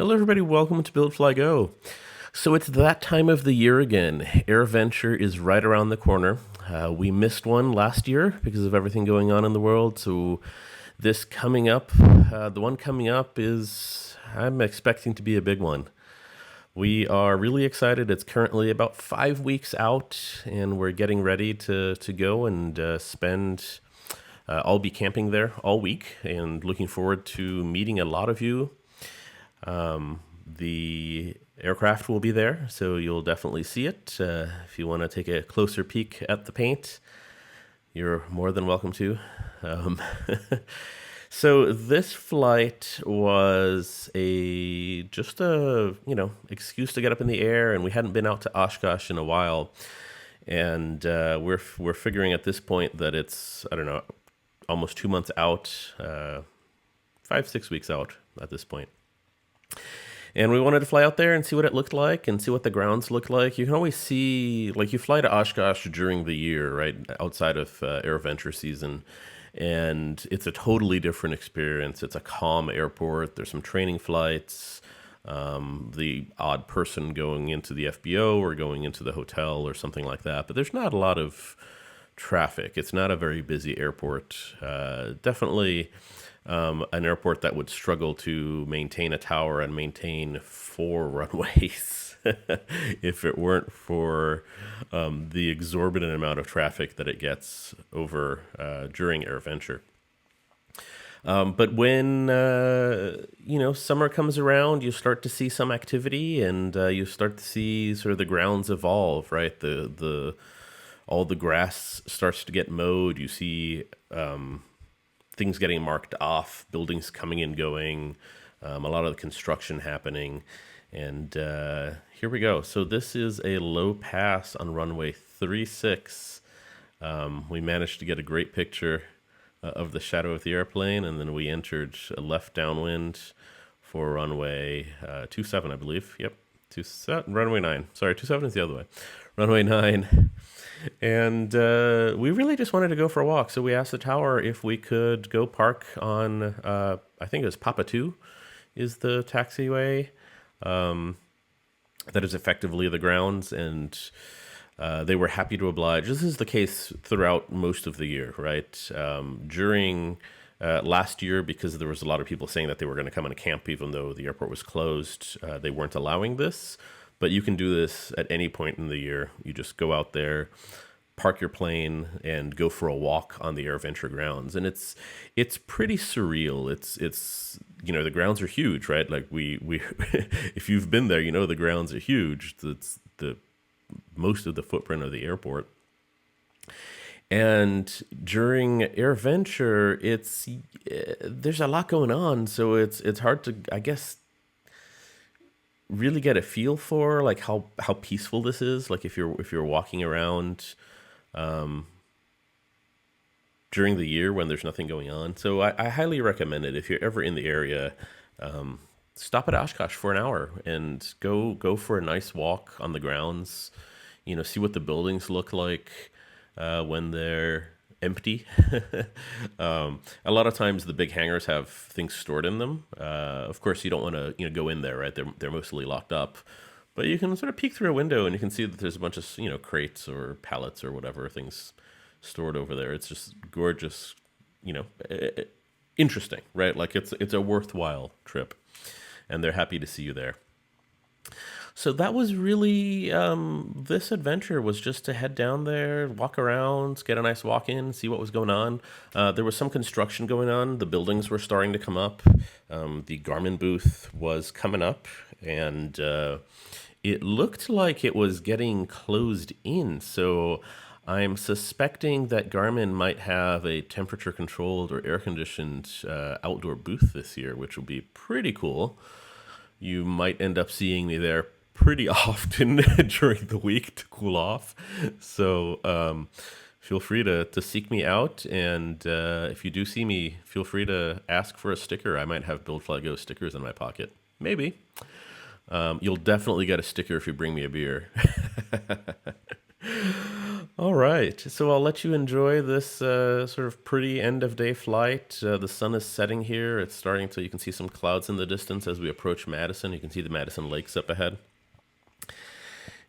Hello, everybody. Welcome to Build Fly Go. So it's that time of the year again. AirVenture is right around the corner. We missed one last year because of everything going on in the world. So this coming up, the one coming up is, I'm expecting to be a big one. We are really excited. It's currently about 5 weeks out, and we're getting ready to go and spend. I'll be camping there all week and looking forward to meeting a lot of you. The aircraft will be there, so you'll definitely see it. If you want to take a closer peek at the paint, you're more than welcome to. Um, so this flight was just a excuse to get up in the air, and we hadn't been out to Oshkosh in a while, and we're figuring at this point that it's, I don't know, almost 2 months out, 5-6 weeks out at this point. And we wanted to fly out there and see what it looked like and see what the grounds looked like. You can always see, like, you fly to Oshkosh during the year, right, outside of AirVenture season, and it's a totally different experience. It's a calm airport. There's some training flights, the odd person going into the FBO or going into the hotel or something like that. But there's not a lot of traffic. It's not a very busy airport. Definitely an airport that would struggle to maintain a tower and maintain 4 runways if it weren't for the exorbitant amount of traffic that it gets over during AirVenture. But when summer comes around, you start to see some activity, and you start to see sort of the grounds evolve, right? All the grass starts to get mowed. You see things getting marked off, buildings coming and going, a lot of the construction happening. And here we go. So this is a low pass on runway 36. We managed to get a great picture of the shadow of the airplane, and then we entered a left downwind for runway 27, I believe. Yep, runway 9. Sorry, 27 is the other way. Runway 9. And we really just wanted to go for a walk. So we asked the tower if we could go park on, I think it was Papa 2 is the taxiway. That is effectively the grounds. And they were happy to oblige. This is the case throughout most of the year, right? During last year, because there was a lot of people saying that they were going to come and camp even though the airport was closed, they weren't allowing this. But you can do this at any point in the year. You just go out there, park your plane, and go for a walk on the AirVenture grounds. And it's pretty surreal. It's the grounds are huge, right? Like we if you've been there, the grounds are huge. It's the most of the footprint of the airport. And during AirVenture, there's a lot going on, so it's hard to, I guess, really get a feel for like how peaceful this is. Like if you're walking around during the year when there's nothing going on. So I highly recommend it if you're ever in the area. Stop at Oshkosh for an hour and go for a nice walk on the grounds. See what the buildings look like when they're empty. A lot of times the big hangars have things stored in them. Of course, you don't want to go in there, right? They're mostly locked up, but you can sort of peek through a window and you can see that there's a bunch of crates or pallets or whatever things stored over there. It's just gorgeous, interesting, right? Like it's a worthwhile trip, and they're happy to see you there. So that was really, this adventure was just to head down there, walk around, get a nice walk in, see what was going on. There was some construction going on. The buildings were starting to come up. The Garmin booth was coming up, and it looked like it was getting closed in. So I'm suspecting that Garmin might have a temperature-controlled or air-conditioned outdoor booth this year, which will be pretty cool. You might end up seeing me there pretty often during the week to cool off. So feel free to seek me out. And if you do see me, feel free to ask for a sticker. I might have Build Fly Go stickers in my pocket. Maybe. You'll definitely get a sticker if you bring me a beer. All right, so I'll let you enjoy this sort of pretty end of day flight. The sun is setting here. It's starting to, you can see some clouds in the distance as we approach Madison. You can see the Madison Lakes up ahead.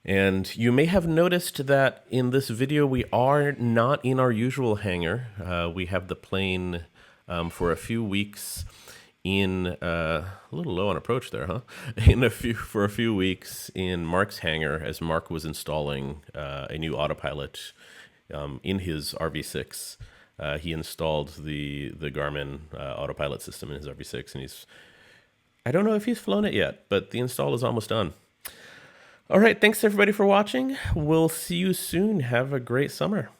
And you may have noticed that in this video, we are not in our usual hangar. We have the plane for a few weeks a little low on approach there, huh? For a few weeks in Mark's hangar as Mark was installing a new autopilot in his RV6. He installed the Garmin autopilot system in his RV6, and I don't know if he's flown it yet, but the install is almost done. All right, thanks everybody for watching. We'll see you soon. Have a great summer.